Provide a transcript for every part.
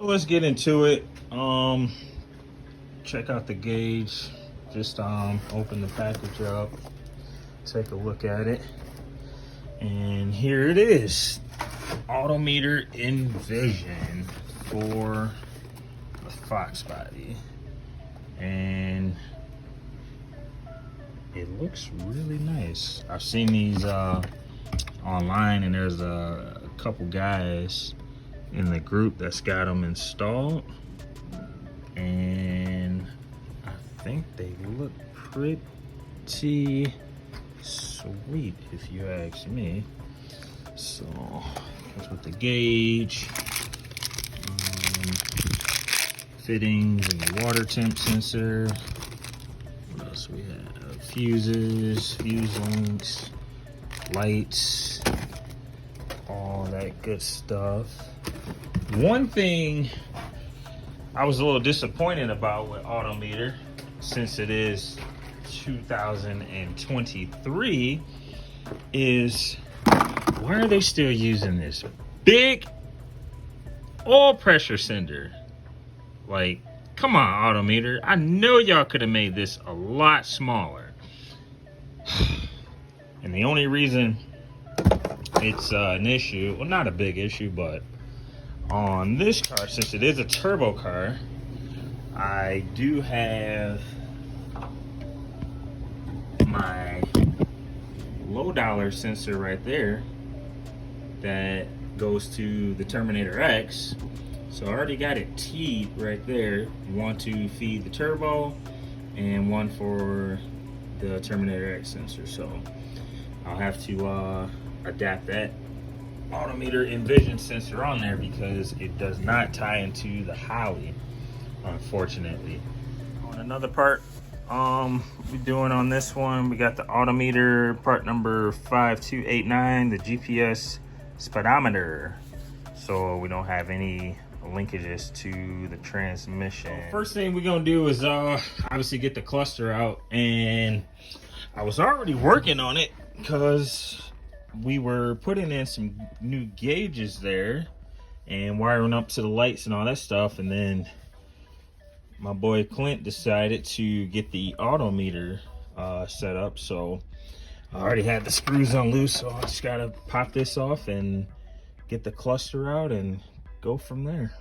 Let's get into it. Check out the gauge. Just open the package up, take a look at it, and here it is. Autometer Invision for the foxbody, and it looks really nice. I've seen these online, and there's a couple guys in the group that's got them installed, and I think they look pretty sweet if you ask me. So comes with the gauge, fittings, and the water temp sensor. What else we have? Fuses, fuse links, lights, all that good stuff. One thing I was a little disappointed about with Autometer, since it is 2023, is why are they still using this big oil pressure sender? Like, come on, Autometer. I know y'all could have made this a lot smaller. And the only reason it's an issue, well, not a big issue, but on this car, since it is a turbo car, I do have my low dollar sensor right there that goes to the Terminator X. So I already got it teed right there. One to feed the turbo and one for the Terminator X sensor. So I'll have to adapt that Autometer Invision sensor on there because it does not tie into the Holly, unfortunately. On another part we're doing on this one, we got the Autometer part number 5289, the GPS speedometer, so we don't have any linkages to the transmission. So first thing we're gonna do is obviously get the cluster out, and I was already working on it because we were putting in some new gauges there and wiring up to the lights and all that stuff, and then my boy Clint decided to get the Autometer set up. So I already had the screws on loose, so I just gotta pop this off and get the cluster out and go from there.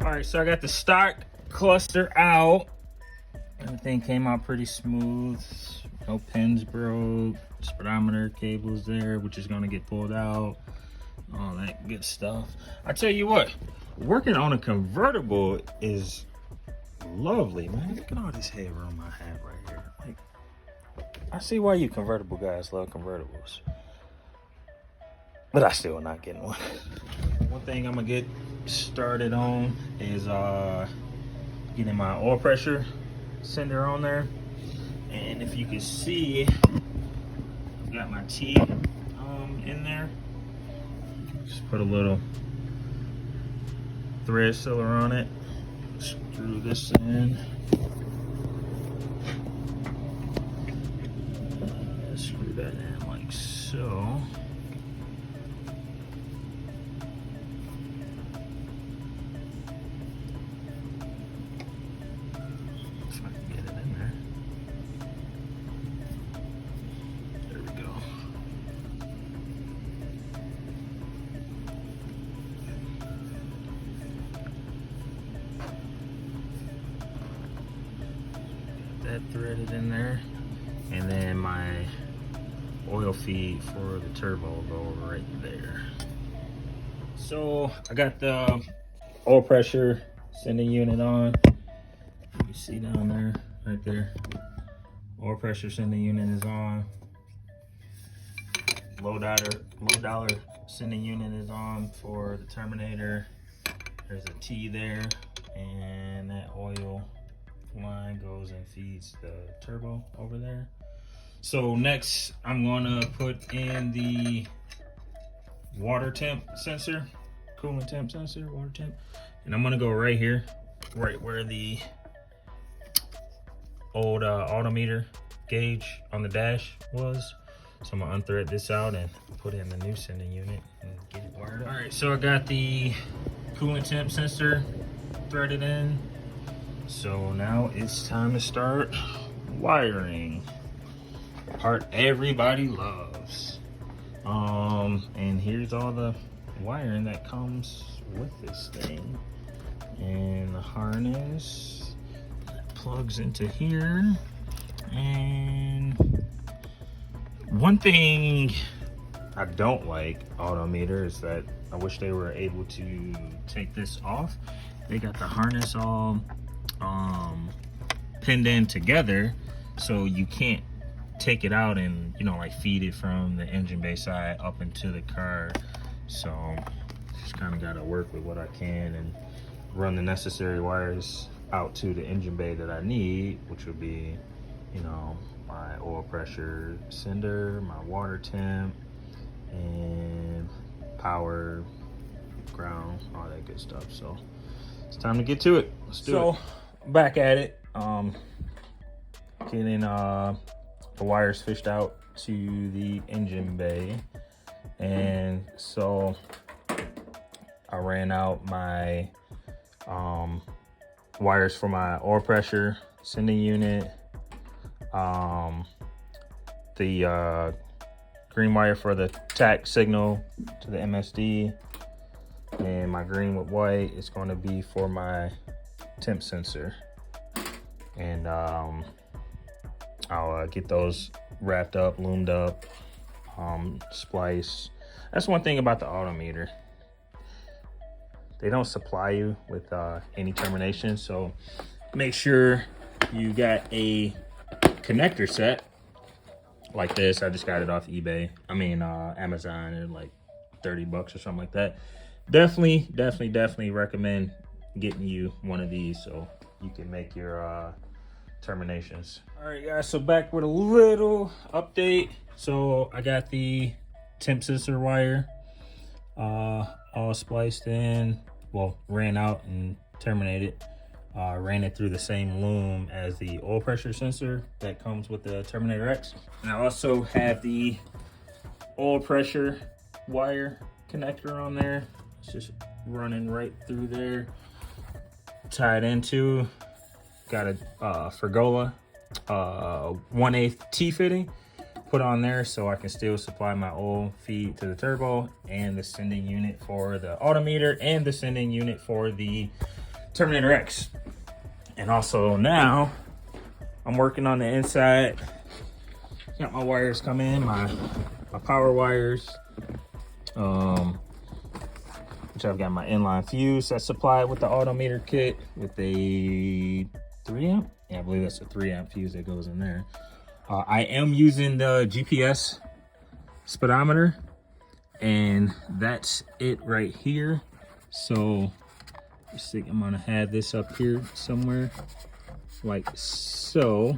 All right, so I got the stock cluster out. Everything came out pretty smooth. No pins broke. Speedometer cables there, which is gonna get pulled out. All that good stuff. I tell you what, working on a convertible is lovely, man. Look at all this headroom I have right here. Like, I see why you convertible guys love convertibles, but I still not getting one. One thing I'm gonna get started on is getting my oil pressure sender on there, and if you can see, I've got my T in there. Just put a little thread sealer on it, screw this in, screw that in like so. That threaded in there, and then my oil feed for the turbo will go right there. So I got the oil pressure sending unit on. You can see down there, right there. Oil pressure sending unit is on. Low dollar sending unit is on for the Terminator. There's a T there, and that oil line goes and feeds the turbo over there. So next, I'm gonna put in the water temp sensor, coolant temp sensor, water temp, and I'm gonna go right here, right where the old Autometer gauge on the dash was. So I'm gonna unthread this out and put in the new sending unit and get it wired up. All right, so I got the coolant temp sensor threaded in. So now it's time to start wiring. The part everybody loves. And here's all the wiring that comes with this thing. And the harness plugs into here. And one thing I don't like Autometer is that I wish they were able to take this off. They got the harness all pinned in together, so you can't take it out and, you know, like feed it from the engine bay side up into the car. So just kind of got to work with what I can and run the necessary wires out to the engine bay that I need, which would be, you know, my oil pressure sender, my water temp, and power, ground, all that good stuff. So it's time to get to it. Let's do it. Back at it, getting the wires fished out to the engine bay. And so I ran out my wires for my oil pressure sending unit, the green wire for the tack signal to the MSD, and my green with white is going to be for my temp sensor. And I'll get those wrapped up, loomed up, splice. That's one thing about the Autometer. They don't supply you with any termination, so make sure you got a connector set like this. I just got it off eBay. I mean Amazon, at like 30 bucks or something like that. Definitely recommend getting you one of these so you can make your terminations. All right, guys, so back with a little update. So I got the temp sensor wire all spliced in, well, ran out and terminated. Ran it through the same loom as the oil pressure sensor that comes with the Terminator X. And I also have the oil pressure wire connector on there. It's just running right through there, tied into. Got a Fergola 1/8 T fitting put on there so I can still supply my oil feed to the turbo, and the sending unit for the Autometer, and the sending unit for the Terminator X. And also now I'm working on the inside. Got my wires come in, my power wires, which I've got my inline fuse that's supplied with the Autometer kit with a 3 amp. Yeah, I believe that's a 3 amp fuse that goes in there. I am using the GPS speedometer, and that's it right here. So I think I'm gonna have this up here somewhere like so.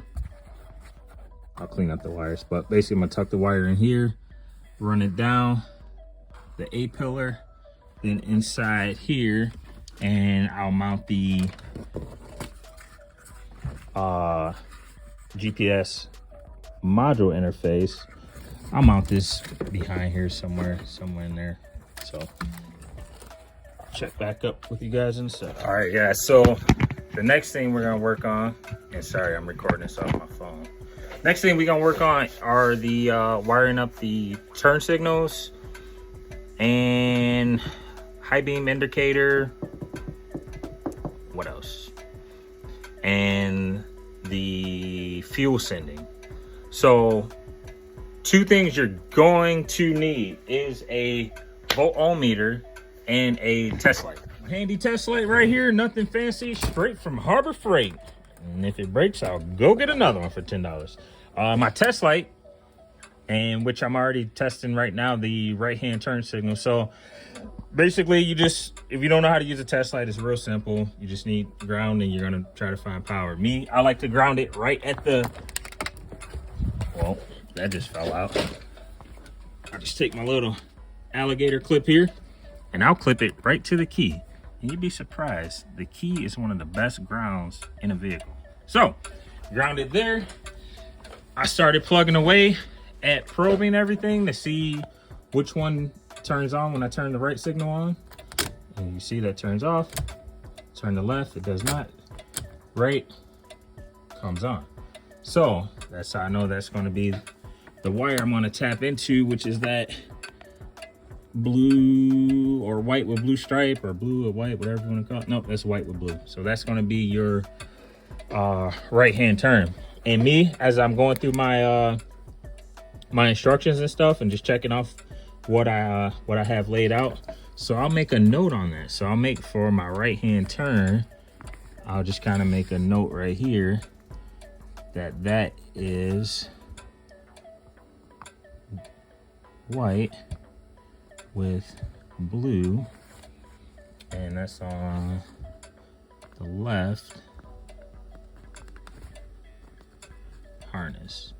I'll clean up the wires, but basically I'm gonna tuck the wire in here, run it down the A pillar, then inside here, and I'll mount the GPS module interface. I'll mount this behind here somewhere in there. So check back up with you guys in a sec. All right, guys, so the next thing we're gonna work on, and sorry, I'm recording this off my phone. Next thing we're gonna work on are the wiring up the turn signals and high beam indicator. What else? And the fuel sending. So two things you're going to need is a voltometer and a test light. Handy test light right here, nothing fancy, straight from Harbor Freight. And if it breaks, I'll go get another one for $10. My test light, and which I'm already testing right now, the right-hand turn signal. So basically, you just, if you don't know how to use a test light, it's real simple. You just need ground, and you're gonna try to find power. Me, I like to ground it right at the, well, that just fell out. I just take my little alligator clip here, and I'll clip it right to the key. And you'd be surprised, the key is one of the best grounds in a vehicle. So, ground it there. I started plugging away at probing everything to see which one turns on when I turn the right signal on. And you see that turns off. Turn the left, it does not. Right comes on. So that's how I know that's going to be the wire I'm going to tap into, which is that blue or white with blue stripe, or blue or white, whatever you want to call it. Nope, that's white with blue. So that's going to be your right hand turn. And me, as I'm going through my my instructions and stuff, and just checking off what I have laid out, so I'll make a note on that. So I'll make, for my right hand turn, I'll just kind of make a note right here that that is white with blue, and that's on the left harness.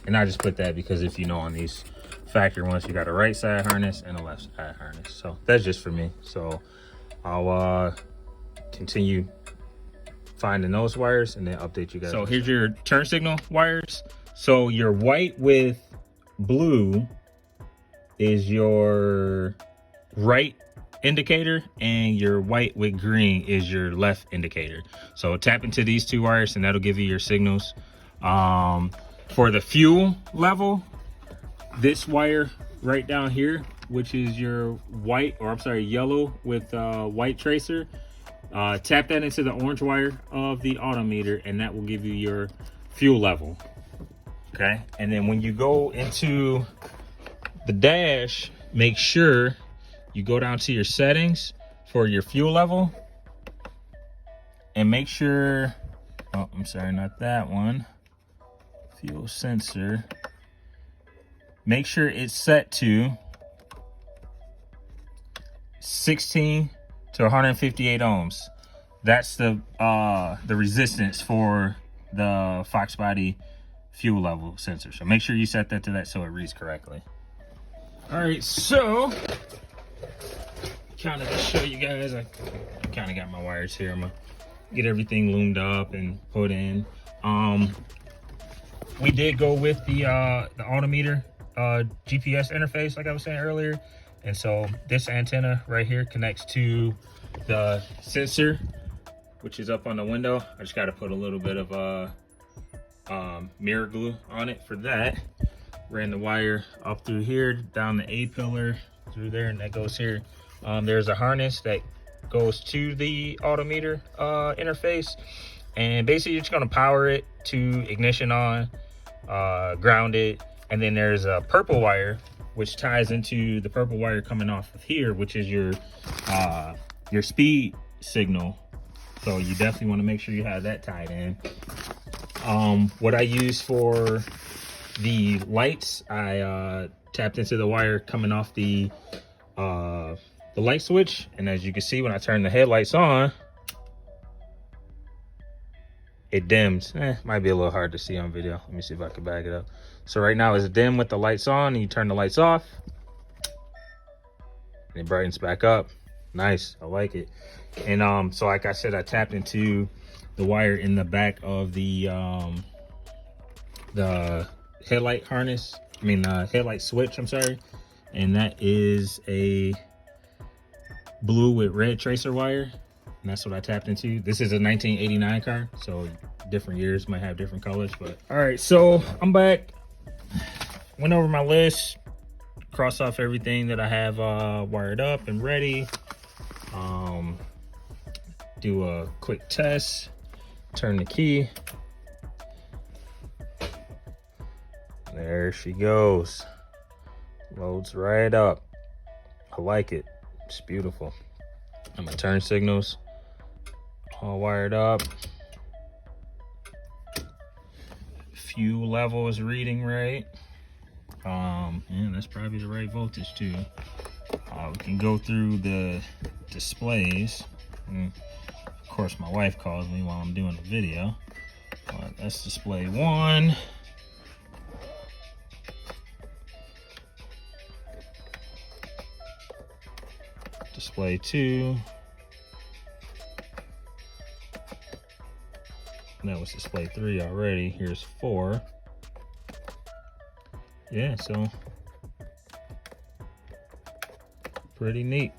And I just put that because, if you know, on these factory ones, you got a right side harness and a left side harness. So that's just for me. So I'll continue finding those wires and then update you guys. So here's your turn signal wires. So your white with blue is your right indicator, and your white with green is your left indicator. So tap into these two wires, and that'll give you your signals. For the fuel level, this wire right down here, which is your white, or I'm sorry, yellow with white tracer, tap that into the orange wire of the Autometer, and that will give you your fuel level. Okay, and then when you go into the dash, make sure you go down to your settings for your fuel level, and make sure, oh, I'm sorry, not that one, fuel sensor, make sure it's set to 16 to 158 ohms. That's the resistance for the foxbody fuel level sensor. So make sure you set that to that so it reads correctly. All right, so kind of to show you guys, I kind of got my wires here. I'm gonna get everything loomed up and put in. We did go with the Autometer GPS interface, like I was saying earlier. And so this antenna right here connects to the sensor, which is up on the window. I just got to put a little bit of mirror glue on it for that. Ran the wire up through here, down the A pillar, through there, and that goes here. There's a harness that goes to the Autometer interface, and basically you're just going to power it to ignition on, ground it, and then there's a purple wire which ties into the purple wire coming off of here, which is your speed signal. So you definitely want to make sure you have that tied in. What I use for the lights, I tapped into the wire coming off the light switch, and as you can see, when I turn the headlights on, it dims. Might be a little hard to see on video. Let me see if I can back it up. So right now it's dim with the lights on, and you turn the lights off, and it brightens back up. Nice, I like it. And so like I said, I tapped into the wire in the back of the headlight harness. I mean, headlight switch, I'm sorry. And that is a blue with red tracer wire. And that's what I tapped into. This is a 1989 car, so different years might have different colors, but. All right, so I'm back. Went over my list, crossed off everything that I have wired up and ready. Do a quick test, turn the key. There she goes. Loads right up. I like it. It's beautiful. And my turn signals All wired up. Fuel level is reading right. And that's probably the right voltage too. We can go through the displays. Of course, my wife calls me while I'm doing the video. But that's display 1. Display 2. That was display 3 already. Here's 4. Yeah, so pretty neat.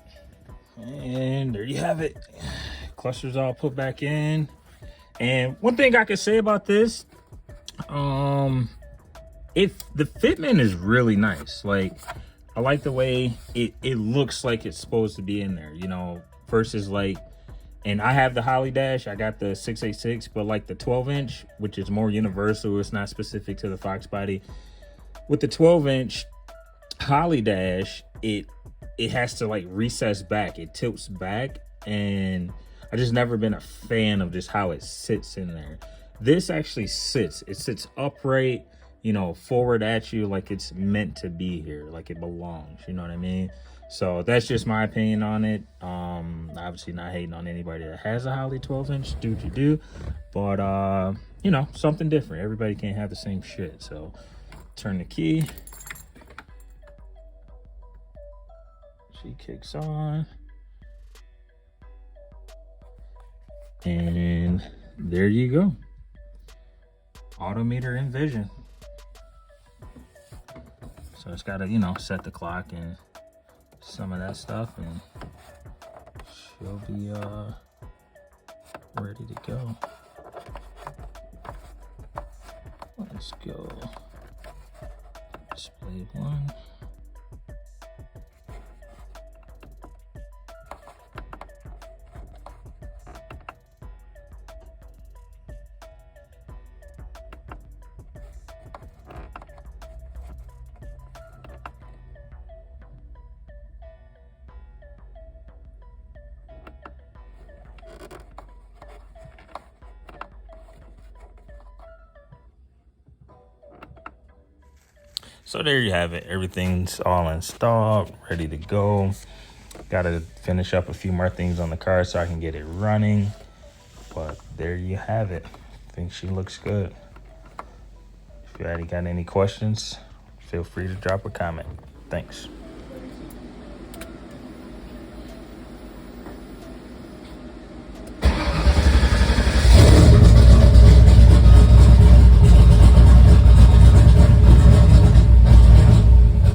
And there you have it. Clusters all put back in. And one thing I could say about this, if the fitment is really nice. Like, I like the way it looks like it's supposed to be in there, you know, versus like, and I have the Holly Dash, I got the 686, but like the 12-inch, which is more universal, it's not specific to the foxbody. With the 12-inch Holly Dash, it has to like recess back, it tilts back, and I just never been a fan of just how it sits in there. This actually sits, it sits upright, you know, forward at you, like it's meant to be here, like it belongs, you know what I mean? So that's just my opinion on it. Obviously not hating on anybody that has a Holly 12-inch, do what you do, but you know, something different. Everybody can't have the same shit. So turn the key, she kicks on, and there you go. Autometer Invision. So it's got to, you know, set the clock and some of that stuff, and she'll be ready to go. Let's go. Display 1. So there you have it. Everything's all installed, ready to go. Got to finish up a few more things on the car so I can get it running. But there you have it. I think she looks good. If you already got any questions, feel free to drop a comment. Thanks.